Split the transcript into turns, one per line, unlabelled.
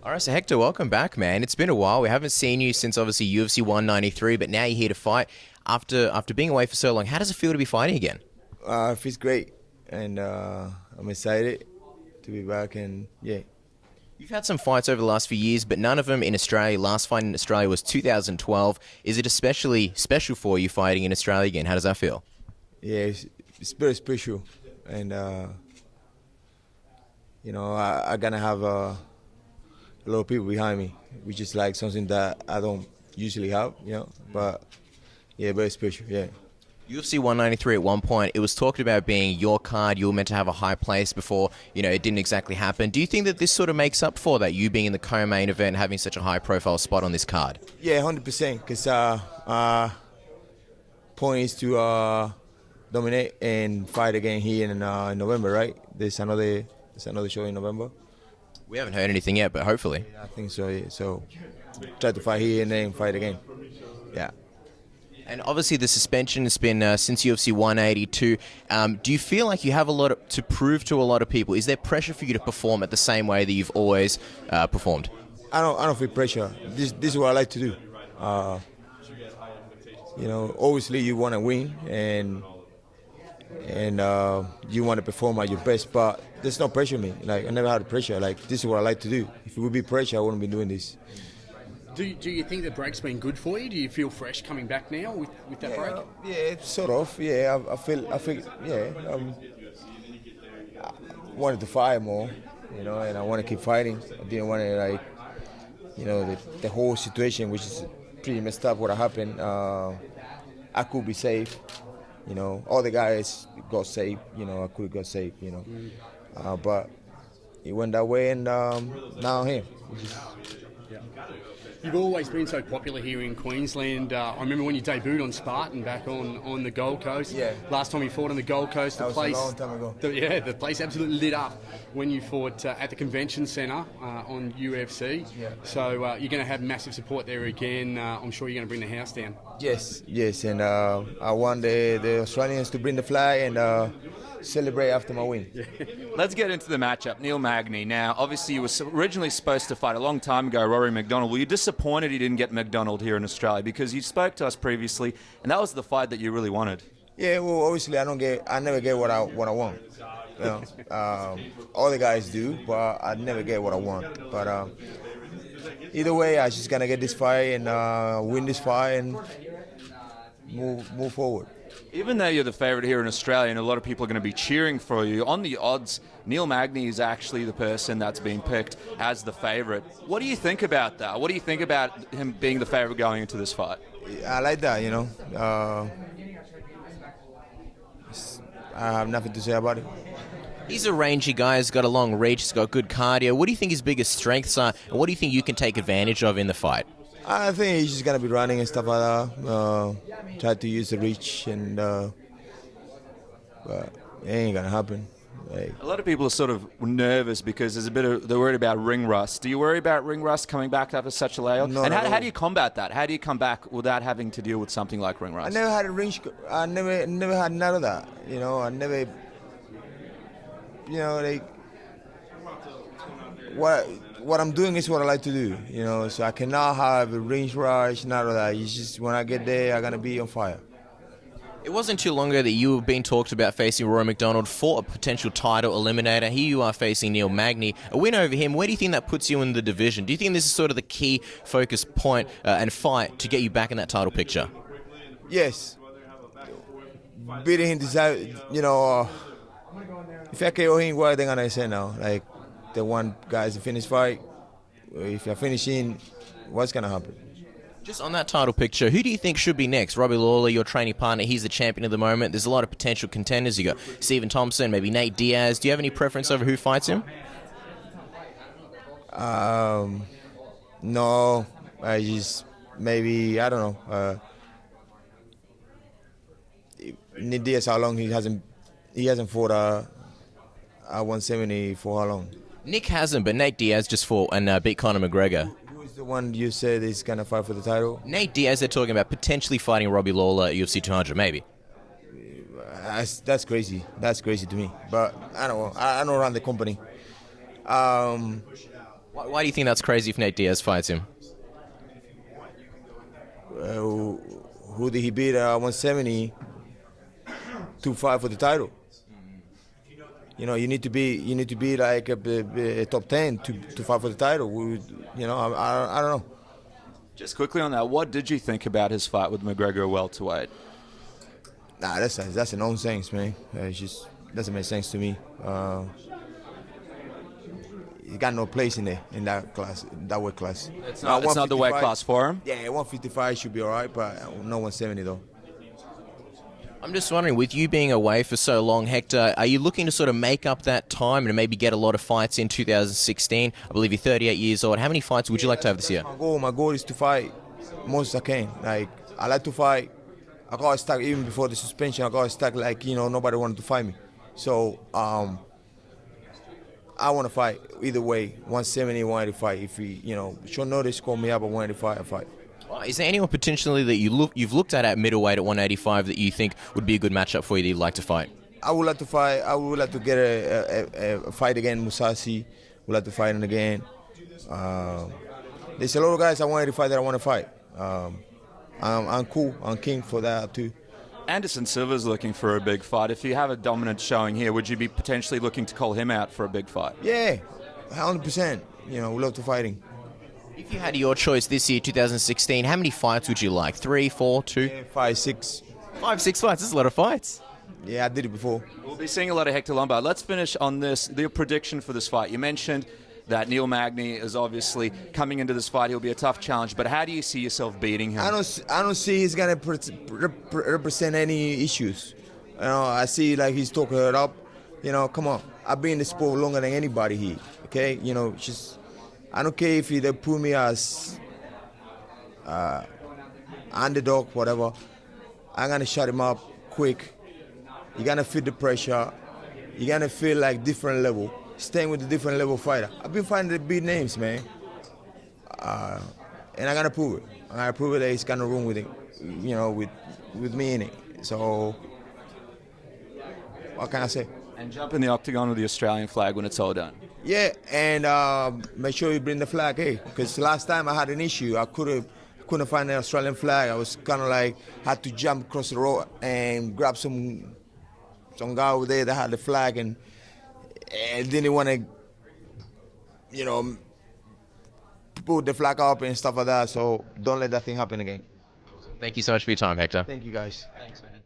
All right, so Hector, welcome back, man. It's been a while. We haven't seen you since obviously UFC 193, but now you're here to fight after being away for so long. How does it feel to be fighting again?
It feels great, and I'm excited to be back. And yeah,
You've had some fights over the last few years, but none of them in Australia. Last fight in Australia was 2012. Is it especially special for you fighting in Australia again? How does that feel?
yeah, it's very special, and I gonna have a lot of people behind me, which is like something that I don't usually have, But yeah, very special. Yeah.
UFC 193 at one point, it was talked about being your card. You were meant to have a high place before, it didn't exactly happen. Do you think that this sort of makes up for that, you being in the co-main event, having such a high-profile spot on this card?
Yeah, 100%. Because point is to dominate and fight again here in November, right? There's another show in November.
We haven't heard anything yet, but hopefully.
Yeah, I think so. Yeah. So try to fight here and then fight again. Yeah.
And obviously the suspension has been since UFC 182. Do you feel like you have a lot to prove to a lot of people? Is there pressure for you to perform at the same way that you've always performed?
I don't feel pressure. This is what I like to do. Obviously you want to win and you want to perform at your best, but there's no pressure on me. Like, I never had pressure. Like, this is what I like to do. If it would be pressure, I wouldn't be doing this.
Do you think the break's been good for you? Do you feel fresh coming back now with that break?
Yeah, sort of. Yeah, I feel. Yeah, I wanted to fight more, and I want to keep fighting. I didn't want to the whole situation, which is pretty messed up. What happened? I could be safe. All the guys got saved. I could have got saved. But it went that way, and now I'm here.
You've always been so popular here in Queensland. I remember when you debuted on Spartan back on the Gold Coast.
Yeah.
Last time you fought on the Gold Coast,
that was a long time ago.
The place absolutely lit up when you fought at the Convention Centre on UFC.
Yeah.
So you're going to have massive support there again. I'm sure you're going to bring the house down.
Yes, and I want the Australians to bring the flag and celebrate after my win. Yeah.
Let's get into the matchup. Neil Magny. Now, obviously, you were originally supposed to fight a long time ago, Rory MacDonald. Were you disappointed you didn't get MacDonald here in Australia? Because you spoke to us previously, and that was the fight that you really wanted.
Yeah, well, obviously, I never get what I want. All the guys do, but I never get what I want. But either way, I just gonna get this fight and win this fight and move forward.
Even though you're the favourite here in Australia and a lot of people are going to be cheering for you, on the odds, Neil Magny is actually the person that's been picked as the favourite. What do you think about that? What do you think about him being the favourite going into this fight?
I like that, I have nothing to say about it.
He's a rangy guy, he's got a long reach, he's got good cardio. What do you think his biggest strengths are, and what do you think you can take advantage of in the fight?
I think he's just going to be running and stuff like that. Try to use the reach, but it ain't going to happen.
A lot of people are sort of nervous because they're worried about ring rust. Do you worry about ring rust coming back after such a layoff?
No,
and
no.
How do you combat that? How do you come back without having to deal with something like ring rust?
I never had a ring. I never had none of that. I never. What I'm doing is what I like to do, so I cannot have a range rush, none of that. It's just when I get there, I'm going to be on fire.
It wasn't too long ago that you were being talked about facing Rory MacDonald for a potential title eliminator. Here you are facing Neil Magny. A win over him, where do you think that puts you in the division? Do you think this is sort of the key focus point and fight to get you back in that title picture?
Yes. Beating him, if I KO him, what are they going to say now? Like, the one guy's a finish fight. If you're finishing, what's going to happen?
Just on that title picture, who do you think should be next? Robbie Lawler, your training partner, he's the champion at the moment. There's a lot of potential contenders. You got Stephen Thompson, maybe Nate Diaz. Do you have any preference over who fights him?
No, I just maybe, I don't know. Nate Diaz, how long he hasn't fought at 170 for how long?
Nick hasn't, but Nate Diaz just fought and beat Conor McGregor.
Who is the one you said is going to fight for the title?
Nate Diaz, they're talking about potentially fighting Robbie Lawler at UFC 200, maybe.
That's crazy. That's crazy to me. But I don't know. I don't run the company.
Why Why do you think that's crazy if Nate Diaz fights him?
Who did he beat at 170 to fight for the title? You know, you need to be like a top 10 to fight for the title. You know, I don't know.
Just quickly on that, what did you think about his fight with McGregor welterweight?
Nah, that's a nonsense, man. It just doesn't make sense to me. He got no place in that class, that weight class.
It's not the weight class for him?
Yeah, 155 should be all right, but no 170 though.
I'm just wondering, with you being away for so long, Hector, are you looking to sort of make up that time and maybe get a lot of fights in 2016? I believe you're 38 years old. How many fights would you like to have this year?
My goal is to fight most as I can. Like, I like to fight. I got stuck even before the suspension. I got stuck like, you know, nobody wanted to fight me. So, I want to fight either way, 170, 185. If he, you know, short notice, call me up at 185, I fight.
Is there anyone potentially that you've looked at middleweight at 185 that you think would be a good matchup for you that you'd like to fight?
I would like to fight. I would like to get a fight again. Musashi would like to fight him again. There's a lot of guys at 185 that I want to fight. I'm cool. I'm keen for that too.
Anderson Silva's looking for a big fight. If you have a dominant showing here, would you be potentially looking to call him out for a big fight?
Yeah, 100%. You know, we love to fighting.
If you had your choice this year, 2016, how many fights would you like? 3, 4, 2?
Yeah, 5, 6.
5, 6 fights. That's a lot of fights.
Yeah, I did it before.
We'll be seeing a lot of Hector Lombard. Let's finish on this. The prediction for this fight. You mentioned that Neil Magny is obviously coming into this fight. He'll be a tough challenge, but how do you see yourself beating him?
I don't see he's gonna represent any issues. You know, I see like he's talking it up. You know, come on. I've been in the sport longer than anybody here. Okay, you know, just I don't care if they put me as underdog, whatever. I'm gonna shut him up quick. You're gonna feel the pressure. You're gonna feel like different level. Staying with the different level fighter. I've been fighting the big names, man. And I'm gonna prove it. I'm gonna prove it that it's gonna run with it, you know, with me in it. So what can I say?
And jump in the octagon with the Australian flag when it's all done.
Yeah, and make sure you bring the flag, hey, because last time I had an issue. I couldn't find the Australian flag. I was kind of like had to jump across the road and grab some guy over there that had the flag and didn't want to, you know, put the flag up and stuff like that. So don't let that thing happen again.
Thank you so much for your time, Hector.
Thank you, guys.
Thanks, man.